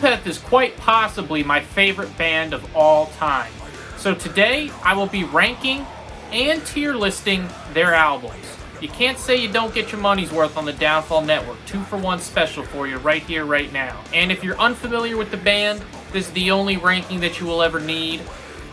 Opeth is quite possibly my favorite band of all time. So today, I will be ranking and tier listing their albums. You can't say you don't get your money's worth on the Downfall Network. 2-for-1 special for you right here, right now. And if you're unfamiliar with the band, this is the only ranking that you will ever need.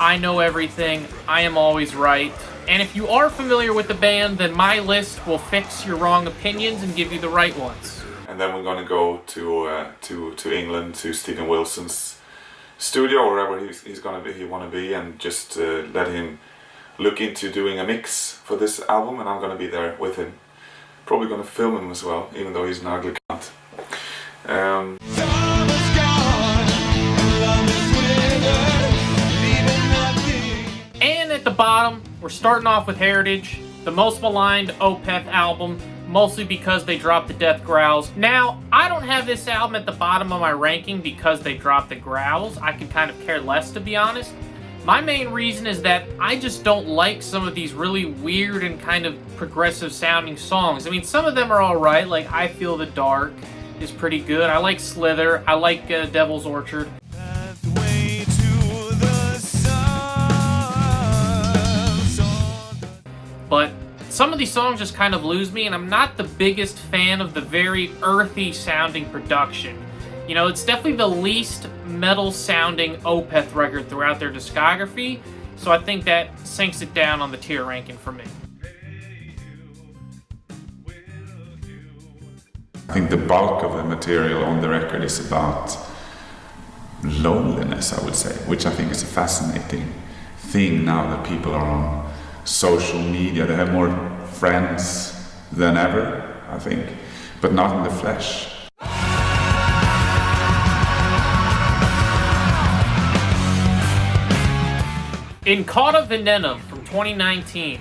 I know everything. I am always right. And if you are familiar with the band, then my list will fix your wrong opinions and give you the right ones. And then we're gonna go to England, to Stephen Wilson's studio, or wherever he wanna be, and just let him look into doing a mix for this album, and I'm gonna be there with him. Probably gonna film him as well, even though he's an ugly cunt. And at the bottom, we're starting off with Heritage, the most maligned Opeth album, mostly because they dropped the death growls. Now, I don't have this album at the bottom of my ranking because they dropped the growls. I could kind of care less, to be honest. My main reason is that I just don't like some of these really weird and kind of progressive sounding songs. I mean, some of them are alright, like I Feel the Dark is pretty good. I like Slither, I like Devil's Orchard. But some of these songs just kind of lose me, and I'm not the biggest fan of the very earthy sounding production. You know, it's definitely the least metal-sounding Opeth record throughout their discography, so I think that sinks it down on the tier ranking for me. I think the bulk of the material on the record is about loneliness, I would say, which I think is a fascinating thing now that people are on social media. They have more friends than ever, I think, but not in the flesh. In Cauda Venenum from 2019,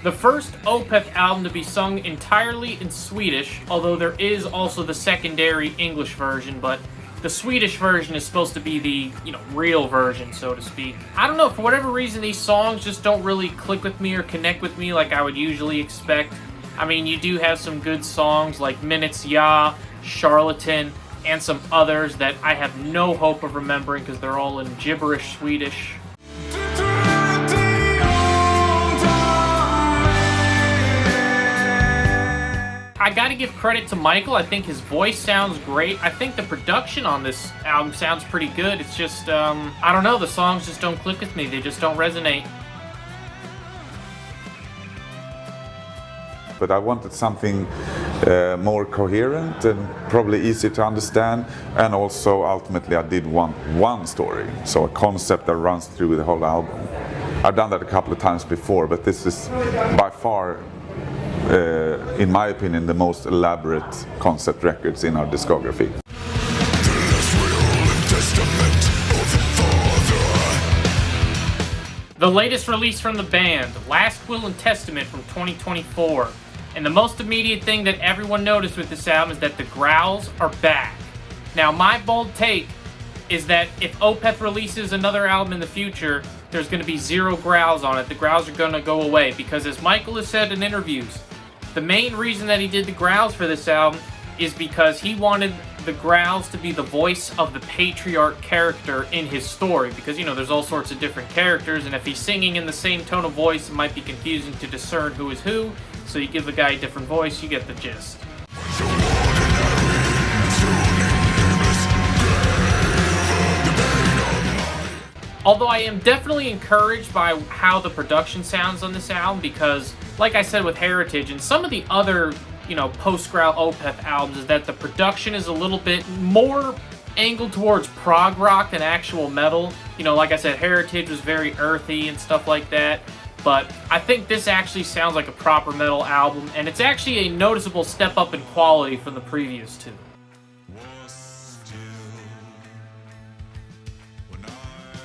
the first Opeth album to be sung entirely in Swedish, although there is also the secondary English version, but the Swedish version is supposed to be the, real version, so to speak. I don't know, for whatever reason, these songs just don't really click with me or connect with me like I would usually expect. I mean, you do have some good songs like Minutes Ja, Charlatan, and some others that I have no hope of remembering because they're all in gibberish Swedish. I gotta give credit to Mikael. I think his voice sounds great. I think the production on this album sounds pretty good. It's just, I don't know, the songs just don't click with me. They just don't resonate. But I wanted something more coherent and probably easy to understand, and also ultimately I did want one story, so a concept that runs through the whole album. I've done that a couple of times before, but this is by far in my opinion, the most elaborate concept records in our discography. The latest release from the band, Last Will and Testament from 2024. And the most immediate thing that everyone noticed with this album is that the growls are back. Now, my bold take is that if Opeth releases another album in the future, there's going to be 0 growls on it. The growls are going to go away because, as Mikael has said in interviews, the main reason that he did the growls for this album is because he wanted the growls to be the voice of the patriarch character in his story. Because, there's all sorts of different characters, and if he's singing in the same tone of voice, it might be confusing to discern who is who. So you give the guy a different voice, you get the gist. Although I am definitely encouraged by how the production sounds on this album because, like I said with Heritage and some of the other, post-growl Opeth albums, is that the production is a little bit more angled towards prog rock than actual metal. Like I said, Heritage was very earthy and stuff like that. But I think this actually sounds like a proper metal album, and it's actually a noticeable step up in quality from the previous two.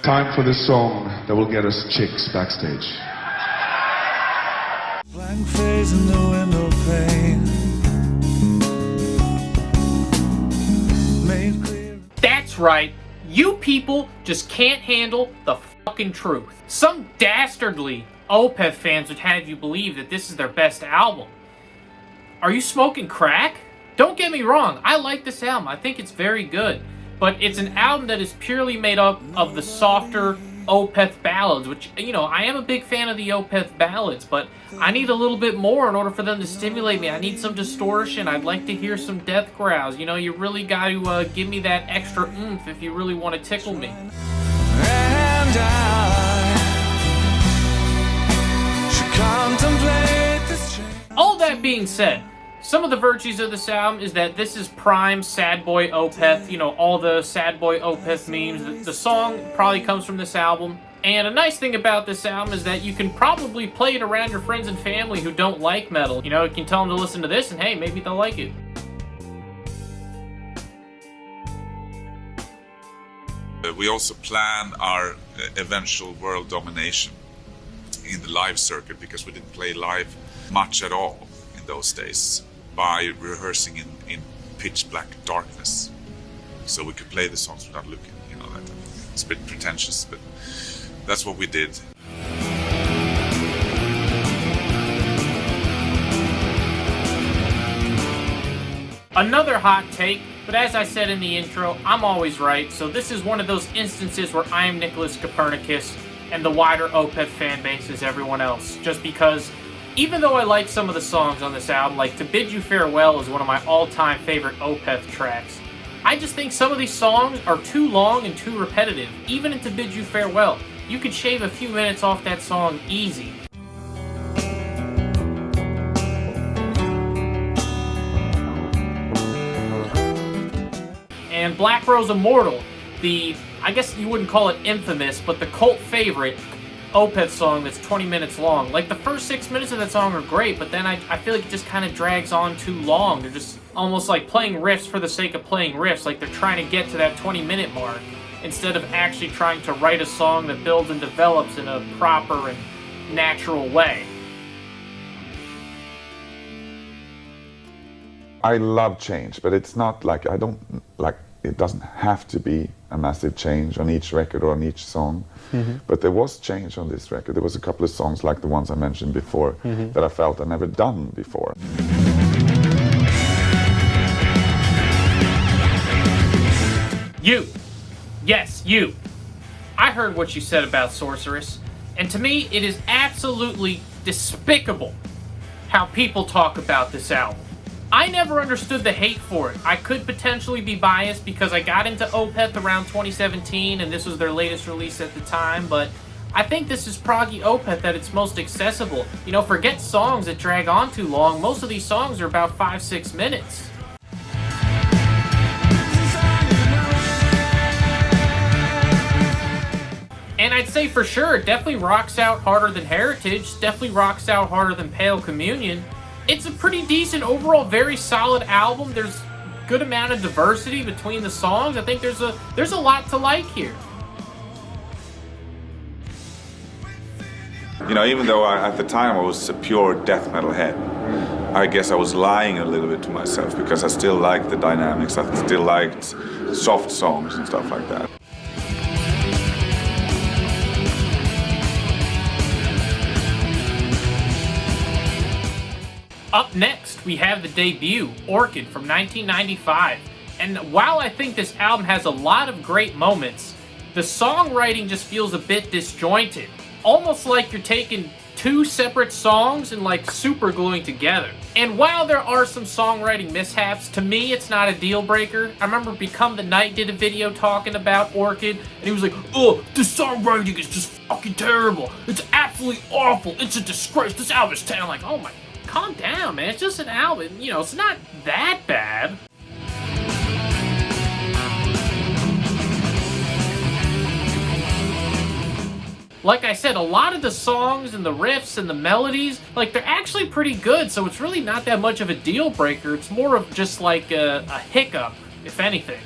Time for this song that will get us chicks backstage. Blank face in the window pane. That's right. You people just can't handle the fucking truth. Some dastardly Opeth fans would have you believe that this is their best album. Are you smoking crack? Don't get me wrong, I like this album. I think it's very good. but it's an album that is purely made up of the softer Opeth ballads, which, you know, I am a big fan of the Opeth ballads, but I need a little bit more in order for them to stimulate me. I need some distortion. I'd like to hear some death growls. You know, you really got to give me that extra oomph if you really want to tickle me. And I should contemplate this change. All that being said, some of the virtues of this album is that this is prime sad boy Opeth, you know, all the sad boy Opeth memes. The song probably comes from this album. And a nice thing about this album is that you can probably play it around your friends and family who don't like metal. You know, you can tell them to listen to this and hey, maybe they'll like it. We also plan our eventual world domination in the live circuit, because we didn't play live much at all in those days, by rehearsing in pitch black darkness, so we could play the songs without looking. You know, that it's a bit pretentious, but that's what we did. Another hot take, but as I said in the intro, I'm always right, so this is one of those instances where I am Nicholas Copernicus and the wider Opeth fan base is everyone else, just because even though I like some of the songs on this album, like To Bid You Farewell is one of my all-time favorite Opeth tracks, I just think some of these songs are too long and too repetitive. Even in To Bid You Farewell, you could shave a few minutes off that song easy. And Black Rose Immortal, I guess you wouldn't call it infamous, but the cult favorite Opeth song that's 20 minutes long. Like, the first 6 minutes of that song are great, but then I feel like it just kind of drags on too long. They're just almost like playing riffs for the sake of playing riffs, like they're trying to get to that 20-minute mark, instead of actually trying to write a song that builds and develops in a proper and natural way. I love change, but it's not like, it doesn't have to be a massive change on each record or on each song. But there was change on this record. There was a couple of songs like the ones I mentioned before that I felt I'd never done before. You. Yes, you. I heard what you said about Sorceress, and to me it is absolutely despicable how people talk about this album. I never understood the hate for it. I could potentially be biased because I got into Opeth around 2017 and this was their latest release at the time, but I think this is proggy Opeth at its most accessible. You know, forget songs that drag on too long. Most of these songs are about 5-6 minutes. And I'd say for sure, it definitely rocks out harder than Heritage, definitely rocks out harder than Pale Communion. It's a pretty decent, overall, very solid album. There's a good amount of diversity between the songs. I think there's a lot to like here. You know, even though at the time I was a pure death metal head, I guess I was lying a little bit to myself, because I still liked the dynamics, I still liked soft songs and stuff like that. Up next, we have the debut, Orchid, from 1995. And while I think this album has a lot of great moments, the songwriting just feels a bit disjointed. Almost like you're taking two separate songs and like super gluing together. And while there are some songwriting mishaps, to me it's not a deal breaker. I remember Become the Night did a video talking about Orchid, and he was like, oh, the songwriting is just fucking terrible. It's absolutely awful. It's a disgrace. This album is terrible. I'm like, oh my, calm down, man. It's just an album. You know, it's not that bad. Like I said, a lot of the songs and the riffs and the melodies, like, they're actually pretty good, so it's really not that much of a deal breaker. It's more of just like a hiccup, if anything.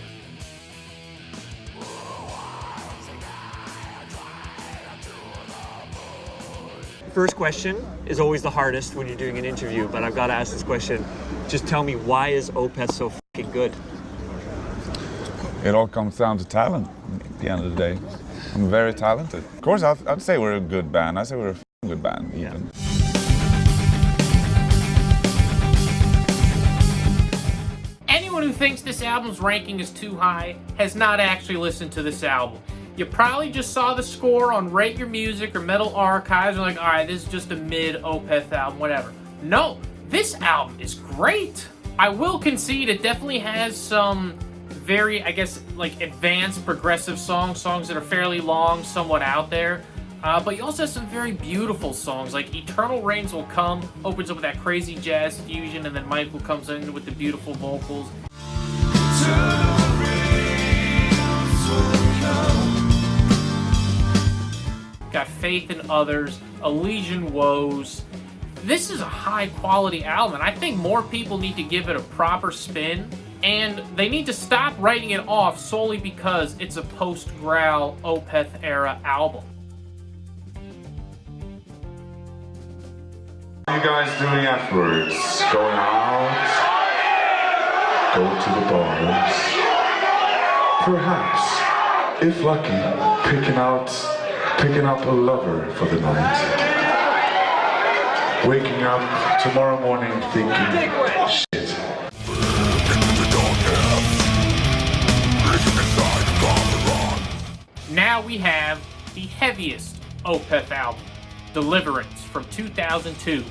First question is always the hardest when you're doing an interview, but I've got to ask this question. Just tell me, why is Opeth so fucking good? It all comes down to talent at the end of the day. I'm very talented. Of course, I'd say we're a good band. I say we're a good band, even. Yeah. Anyone anyone who thinks this album's ranking is too high has not actually listened to this album. You probably just saw the score on Rate Your Music or Metal Archives and like, alright, this is just a mid Opeth album, whatever. No, this album is great. I will concede it definitely has some very, I guess, like advanced progressive songs that are fairly long, somewhat out there. But you also have some very beautiful songs, like Eternal Rains Will Come, opens up with that crazy jazz fusion, and then Michael comes in with the beautiful vocals. Got Faith in Others, Elysian Woes. This is a high quality album, and I think more people need to give it a proper spin, and they need to stop writing it off solely because it's a post-Growl Opeth era album. What are you guys doing afterwards? Going out? Go to the bars? Perhaps, if lucky, picking up a lover for the night. Waking up tomorrow morning thinking, shit. Now we have the heaviest Opeth album, Deliverance from 2002,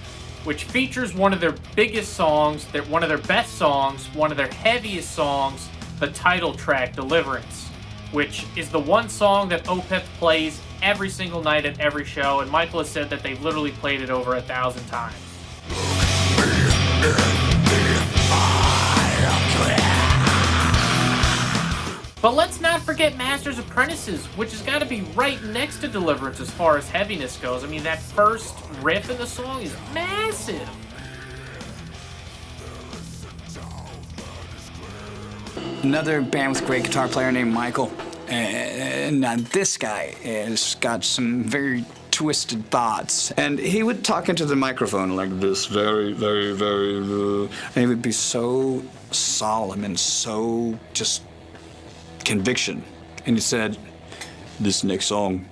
which features one of their biggest songs, one of their best songs, one of their heaviest songs, the title track, Deliverance, which is the one song that Opeth plays every single night at every show, and Michael has said that they've literally played it over 1,000 times. But let's not forget Master's Apprentices, which has got to be right next to Deliverance as far as heaviness goes. I mean, that first riff in the song is massive. Another band with a great guitar player named Michael. And now this guy has got some very twisted thoughts. And he would talk into the microphone like this, very, very, very, and he would be so solemn and so just conviction. And he said, this next song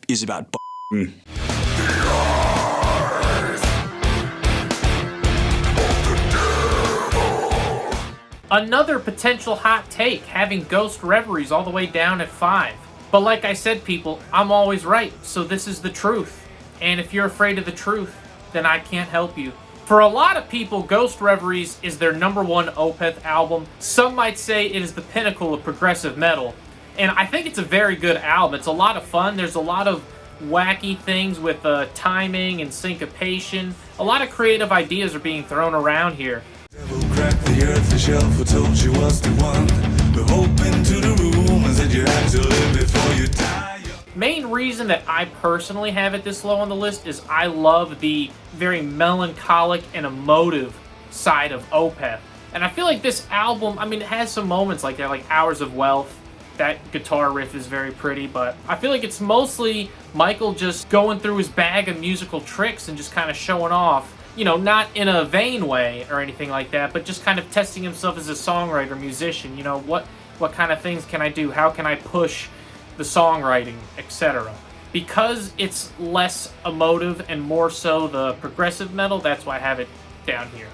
is about Another potential hot take, having Ghost Reveries all the way down at 5. But like I said, people, I'm always right, so this is the truth. And if you're afraid of the truth, then I can't help you. For a lot of people, Ghost Reveries is their #1 Opeth album. Some might say it is the pinnacle of progressive metal. And I think it's a very good album. It's a lot of fun. There's a lot of wacky things with timing and syncopation. A lot of creative ideas are being thrown around here. Cracked the earth, the shelf, who told you was the one. The hope into the room and said you had to live before you die. Main reason that I personally have it this low on the list is I love the very melancholic and emotive side of Opeth. And I feel like this album, I mean, it has some moments like that, like Hours of Wealth. That guitar riff is very pretty, but I feel like it's mostly Michael just going through his bag of musical tricks and just kind of showing off. You know, not in a vain way or anything like that, but just kind of testing himself as a songwriter, musician. You know, what kind of things can I do? How can I push the songwriting, etc. Because it's less emotive and more so the progressive metal, that's why I have it down here.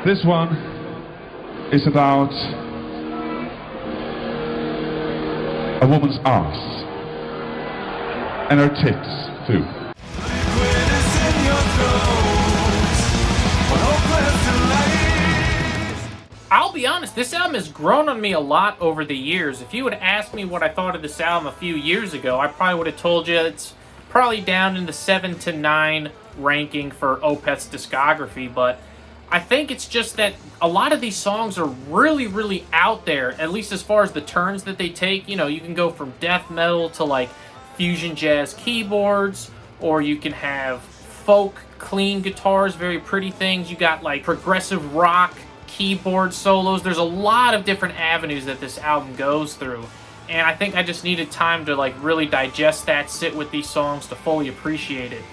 This one is about a woman's arse and her tits too. I'll be honest, this album has grown on me a lot over the years. If you would ask me what I thought of this album a few years ago, I probably would have told you it's probably down in the 7 to 9 ranking for Opeth's discography, but I think it's just that a lot of these songs are really, really out there, at least as far as the turns that they take. You know, you can go from death metal to like fusion jazz keyboards, or you can have folk clean guitars, very pretty things. You got like progressive rock keyboard solos. There's a lot of different avenues that this album goes through, and I think I just needed time to like really digest that, sit with these songs to fully appreciate it.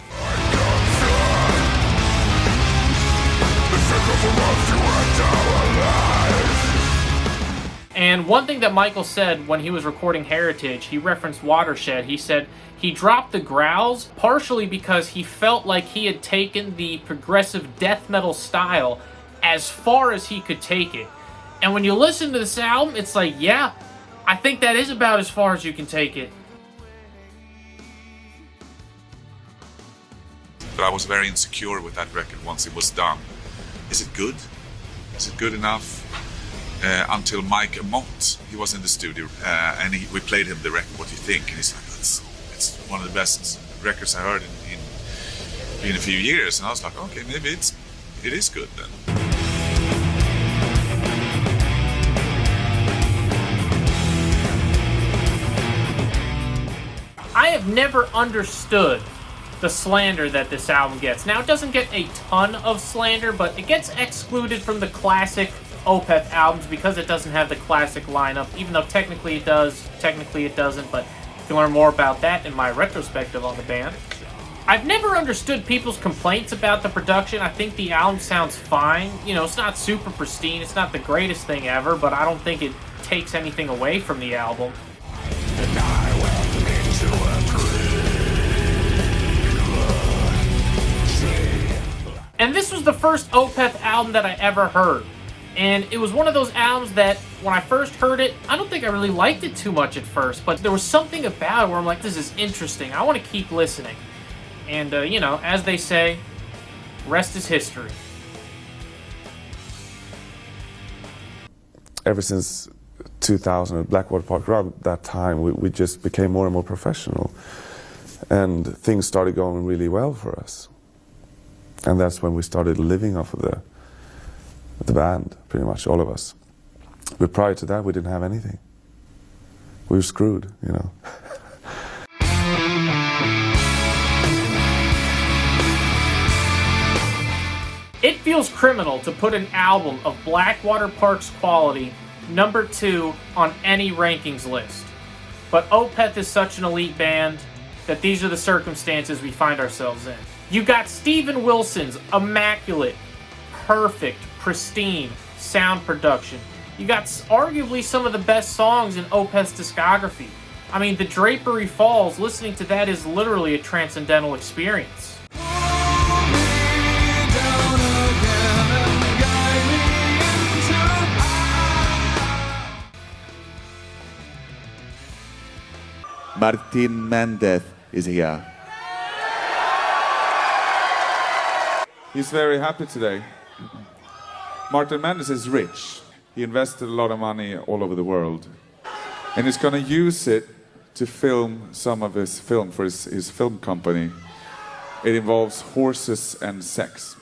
And one thing that Michael said when he was recording Heritage, he referenced Watershed. He said he dropped the growls partially because he felt like he had taken the progressive death metal style as far as he could take it. And when you listen to this album, it's like, yeah, I think that is about as far as you can take it. But I was very insecure with that record once it was done. Is it good? Is it good enough? Until Mike Mott, he was in the studio, and we played him the record. What do you think? And he's like, it's one of the best records I heard in a few years. And I was like, okay, maybe it is good then. I have never understood the slander that this album gets. Now, it doesn't get a ton of slander, but it gets excluded from the classic Opeth albums because it doesn't have the classic lineup, even though technically it does, technically it doesn't, but you can learn more about that in my retrospective on the band. I've never understood people's complaints about the production. I think the album sounds fine. You know, it's not super pristine, it's not the greatest thing ever, but I don't think it takes anything away from the album. And this was the first Opeth album that I ever heard. And it was one of those albums that, when I first heard it, I don't think I really liked it too much at first, but there was something about it where I'm like, this is interesting. I want to keep listening. And, you know, as they say, rest is history. Ever since 2000 at Blackwater Park, around that time, we just became more and more professional. And things started going really well for us. And that's when we started living off of the band, pretty much, all of us. But prior to that, we didn't have anything. We were screwed, you know. It feels criminal to put an album of Blackwater Park's quality number 2 on any rankings list. But Opeth is such an elite band that these are the circumstances we find ourselves in. You got Steven Wilson's immaculate, perfect, pristine sound production. You got arguably some of the best songs in Opeth's discography. I mean, The Drapery Falls, listening to that is literally a transcendental experience. Martin Mendez is here. He's very happy today. Martin Mendez is rich. He invested a lot of money all over the world. And he's going to use it to film some of his film for his film company. It involves horses and sex.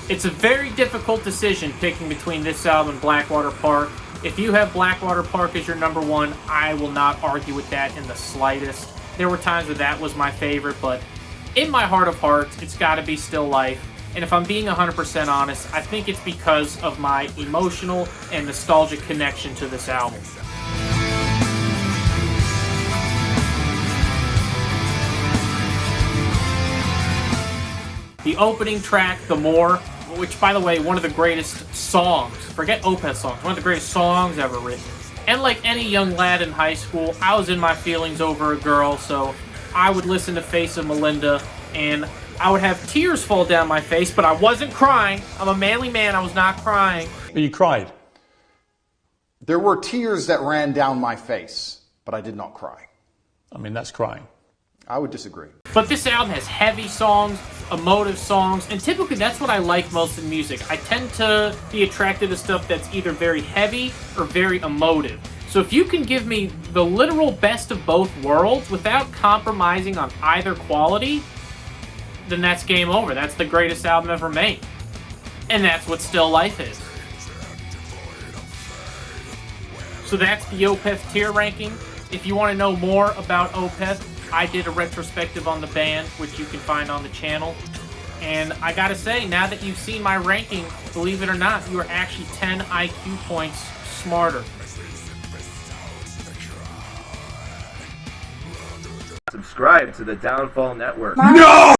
It's a very difficult decision picking between this album and Blackwater Park. If you have Blackwater Park as your number 1, I will not argue with that in the slightest. There were times where that was my favorite, but in my heart of hearts, it's got to be Still Life. And if I'm being 100% honest, I think it's because of my emotional and nostalgic connection to this album. The opening track, The More, which, by the way, one of the greatest songs, forget Opeth songs, one of the greatest songs ever written. And like any young lad in high school, I was in my feelings over a girl, so I would listen to Face of Melinda, and I would have tears fall down my face, but I wasn't crying. I'm a manly man, I was not crying. But you cried. There were tears that ran down my face, but I did not cry. I mean, that's crying. I would disagree. But this album has heavy songs, emotive songs, and typically that's what I like most in music. I tend to be attracted to stuff that's either very heavy or very emotive. So if you can give me the literal best of both worlds without compromising on either quality, then that's game over. That's the greatest album ever made. And that's what Still Life is. So that's the Opeth tier ranking. If you want to know more about Opeth, I did a retrospective on the band, which you can find on the channel. And I gotta say, now that you've seen my ranking, believe it or not, you are actually 10 IQ points smarter. Subscribe to the Downfall Network. No!